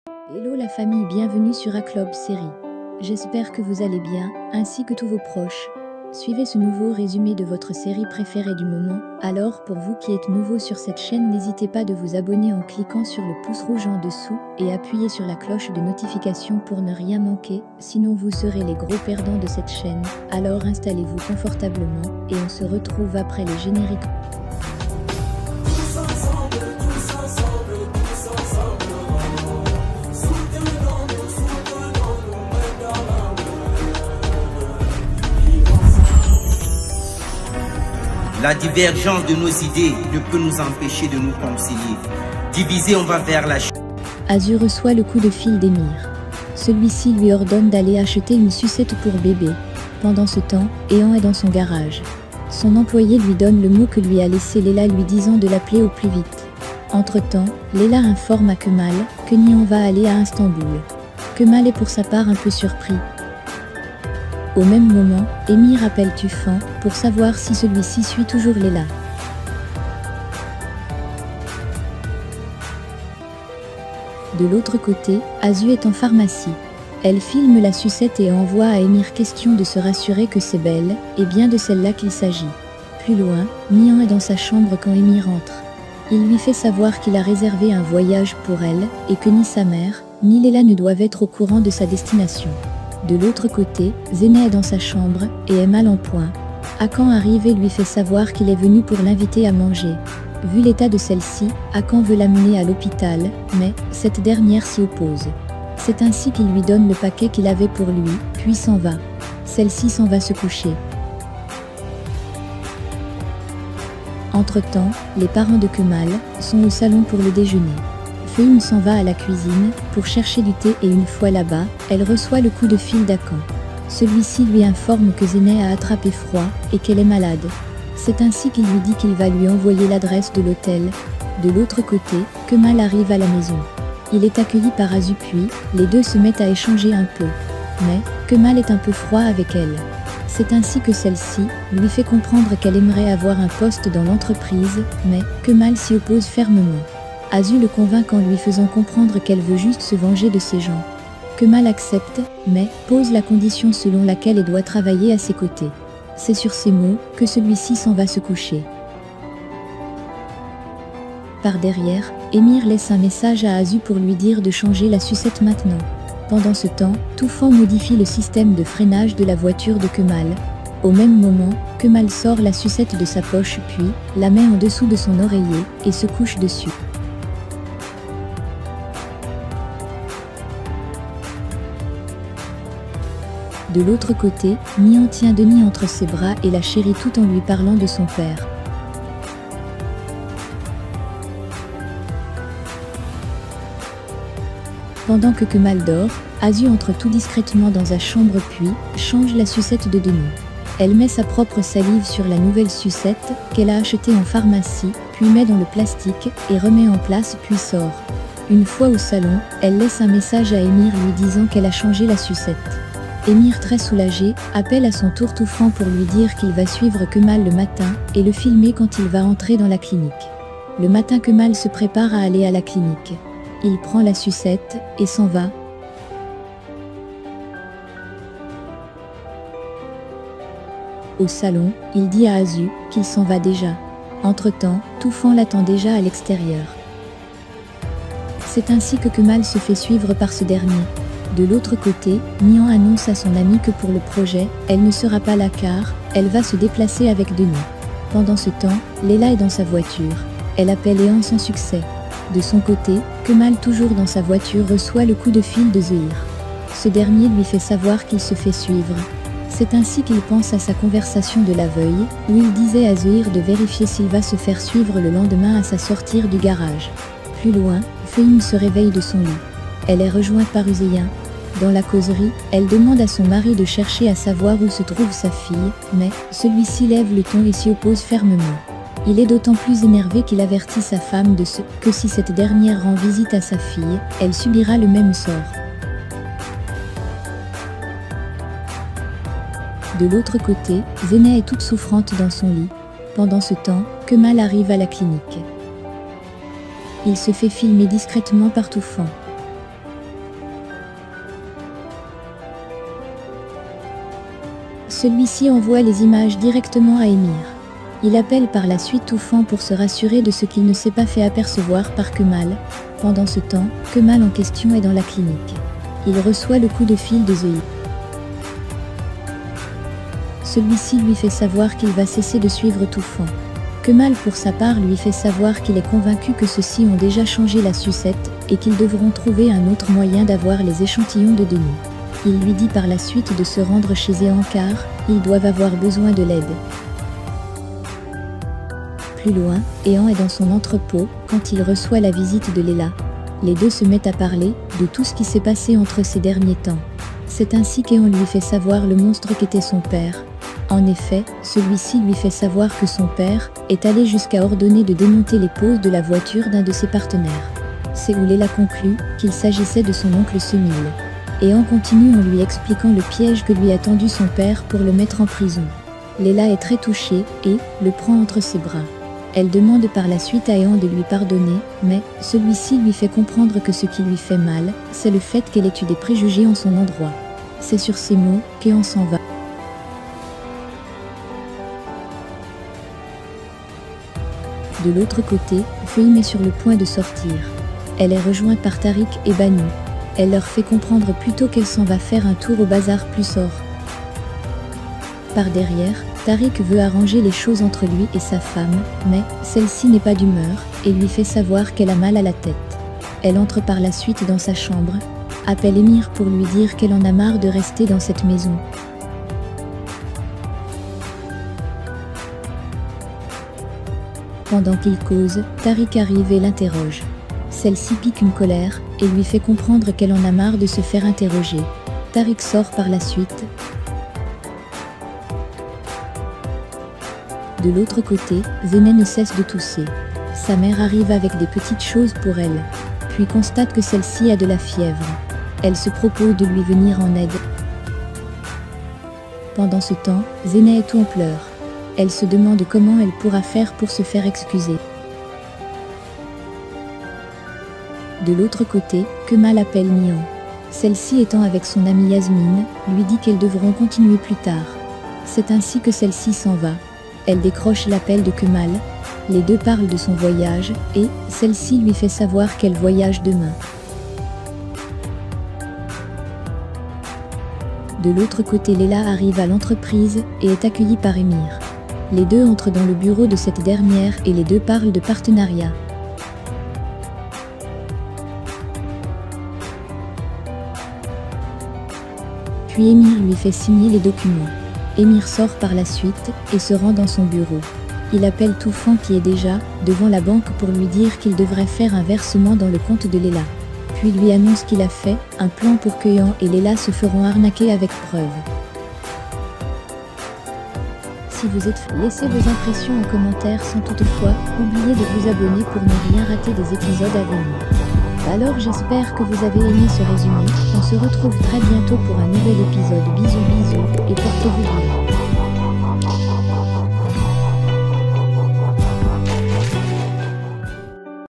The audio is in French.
Hello la famille, bienvenue sur Aclob Série. J'espère que vous allez bien, ainsi que tous vos proches. Suivez ce nouveau résumé de votre série préférée du moment. Alors, pour vous qui êtes nouveau sur cette chaîne, n'hésitez pas de vous abonner en cliquant sur le pouce rouge en dessous et appuyez sur la cloche de notification pour ne rien manquer, sinon vous serez les gros perdants de cette chaîne. Alors installez-vous confortablement et on se retrouve après les génériques. La divergence de nos idées ne peut nous empêcher de nous concilier. Divisés, on va vers la chute. Azu reçoit le coup de fil d'Emir. Celui-ci lui ordonne d'aller acheter une sucette pour bébé. Pendant ce temps, Ehan est dans son garage. Son employé lui donne le mot que lui a laissé Leila, lui disant de l'appeler au plus vite. Entre-temps, Leila informe à Kemal que Nihan va aller à Istanbul. Kemal est pour sa part un peu surpris. Au même moment, Emir appelle Tufan pour savoir si celui-ci suit toujours Leila. De l'autre côté, Azu est en pharmacie. Elle filme la sucette et envoie à Emir question de se rassurer que c'est belle, et bien de celle-là qu'il s'agit. Plus loin, Nihan est dans sa chambre quand Emir entre. Il lui fait savoir qu'il a réservé un voyage pour elle, et que ni sa mère, ni Leila ne doivent être au courant de sa destination. De l'autre côté, Zena est dans sa chambre et est mal en point. Hakan arrive et lui fait savoir qu'il est venu pour l'inviter à manger. Vu l'état de celle-ci, Hakan veut l'amener à l'hôpital, mais cette dernière s'y oppose. C'est ainsi qu'il lui donne le paquet qu'il avait pour lui, puis s'en va. Celle-ci s'en va se coucher. Entre-temps, les parents de Kemal sont au salon pour le déjeuner. Feum s'en va à la cuisine pour chercher du thé et une fois là-bas, elle reçoit le coup de fil d'Hakan. Celui-ci lui informe que Zena a attrapé froid et qu'elle est malade. C'est ainsi qu'il lui dit qu'il va lui envoyer l'adresse de l'hôtel. De l'autre côté, Kemal arrive à la maison. Il est accueilli par Azu puis, les deux se mettent à échanger un peu. Mais, Kemal est un peu froid avec elle. C'est ainsi que celle-ci lui fait comprendre qu'elle aimerait avoir un poste dans l'entreprise, mais Kemal s'y oppose fermement. Azu le convainc en lui faisant comprendre qu'elle veut juste se venger de ces gens. Kemal accepte, mais pose la condition selon laquelle elle doit travailler à ses côtés. C'est sur ces mots que celui-ci s'en va se coucher. Par derrière, Emir laisse un message à Azu pour lui dire de changer la sucette maintenant. Pendant ce temps, Tufan modifie le système de freinage de la voiture de Kemal. Au même moment, Kemal sort la sucette de sa poche puis la met en dessous de son oreiller et se couche dessus. De l'autre côté, Nihan tient Denis entre ses bras et la chérit tout en lui parlant de son père. Pendant que Kemal dort, Azu entre tout discrètement dans sa chambre puis change la sucette de Denis. Elle met sa propre salive sur la nouvelle sucette qu'elle a achetée en pharmacie, puis met dans le plastique et remet en place puis sort. Une fois au salon, elle laisse un message à Emir lui disant qu'elle a changé la sucette. Emir, très soulagé, appelle à son tour Tufan pour lui dire qu'il va suivre Kemal le matin et le filmer quand il va entrer dans la clinique. Le matin, Kemal se prépare à aller à la clinique. Il prend la sucette et s'en va. Au salon, il dit à Azu qu'il s'en va déjà. Entre-temps, Tufan l'attend déjà à l'extérieur. C'est ainsi que Kemal se fait suivre par ce dernier. De l'autre côté, Nihan annonce à son amie que pour le projet, elle ne sera pas là car elle va se déplacer avec Denis. Pendant ce temps, Leila est dans sa voiture. Elle appelle Ehan sans succès. De son côté, Kemal, toujours dans sa voiture, reçoit le coup de fil de Zehir. Ce dernier lui fait savoir qu'il se fait suivre. C'est ainsi qu'il pense à sa conversation de la veille, où il disait à Zehir de vérifier s'il va se faire suivre le lendemain à sa sortie du garage. Plus loin, Feum se réveille de son lit. Elle est rejointe par Uzeyin. Dans la causerie, elle demande à son mari de chercher à savoir où se trouve sa fille, mais celui-ci lève le ton et s'y oppose fermement. Il est d'autant plus énervé qu'il avertit sa femme de ce que si cette dernière rend visite à sa fille, elle subira le même sort. De l'autre côté, Zena est toute souffrante dans son lit. Pendant ce temps, Kemal arrive à la clinique. Il se fait filmer discrètement par Tufan. Celui-ci envoie les images directement à Émir. Il appelle par la suite Toufan pour se rassurer de ce qu'il ne s'est pas fait apercevoir par Kemal. Pendant ce temps, Kemal en question est dans la clinique. Il reçoit le coup de fil de Zeid. Celui-ci lui fait savoir qu'il va cesser de suivre Toufan. Kemal pour sa part lui fait savoir qu'il est convaincu que ceux-ci ont déjà changé la sucette et qu'ils devront trouver un autre moyen d'avoir les échantillons de Denis. Il lui dit par la suite de se rendre chez Zéhan car ils doivent avoir besoin de l'aide. Plus loin, Ehan est dans son entrepôt quand il reçoit la visite de Leila. Les deux se mettent à parler de tout ce qui s'est passé entre ces derniers temps. C'est ainsi qu'Ehan lui fait savoir le monstre qu'était son père. En effet, celui-ci lui fait savoir que son père est allé jusqu'à ordonner de démonter les poses de la voiture d'un de ses partenaires. C'est où Leila conclut qu'il s'agissait de son oncle Semil. Ehan continue en lui expliquant le piège que lui a tendu son père pour le mettre en prison. Leila est très touchée et le prend entre ses bras. Elle demande par la suite à Ehan de lui pardonner, mais celui-ci lui fait comprendre que ce qui lui fait mal, c'est le fait qu'elle ait eu des préjugés en son endroit. C'est sur ces mots qu'Ehan s'en va. De l'autre côté, Fehim est sur le point de sortir. Elle est rejointe par Tariq et Banu. Elle leur fait comprendre plutôt qu'elle s'en va faire un tour au bazar plus hors. Par derrière, Tariq veut arranger les choses entre lui et sa femme, mais celle-ci n'est pas d'humeur et lui fait savoir qu'elle a mal à la tête. Elle entre par la suite dans sa chambre, appelle Émir pour lui dire qu'elle en a marre de rester dans cette maison. Pendant qu'ils causent, Tariq arrive et l'interroge. Celle-ci pique une colère et lui fait comprendre qu'elle en a marre de se faire interroger. Tariq sort par la suite. De l'autre côté, Zeynep ne cesse de tousser. Sa mère arrive avec des petites choses pour elle, puis constate que celle-ci a de la fièvre. Elle se propose de lui venir en aide. Pendant ce temps, Zeynep est tout en pleurs. Elle se demande comment elle pourra faire pour se faire excuser. De l'autre côté, Kemal appelle Nihan. Celle-ci étant avec son amie Yasmine, lui dit qu'elles devront continuer plus tard. C'est ainsi que celle-ci s'en va. Elle décroche l'appel de Kemal. Les deux parlent de son voyage et celle-ci lui fait savoir qu'elle voyage demain. De l'autre côté, Leila arrive à l'entreprise et est accueillie par Émir. Les deux entrent dans le bureau de cette dernière et les deux parlent de partenariat. Puis Émir lui fait signer les documents. Émir sort par la suite et se rend dans son bureau. Il appelle Toufan qui est déjà devant la banque pour lui dire qu'il devrait faire un versement dans le compte de Leila. Puis lui annonce qu'il a fait un plan pour que Ehan et Leila se feront arnaquer avec preuve. Si vous êtes fou, laissez vos impressions en commentaire sans toutefois oublier de vous abonner pour ne rien rater des épisodes à venir. Alors j'espère que vous avez aimé ce résumé, on se retrouve très bientôt pour un nouvel épisode. Bisous bisous et portez-vous bien.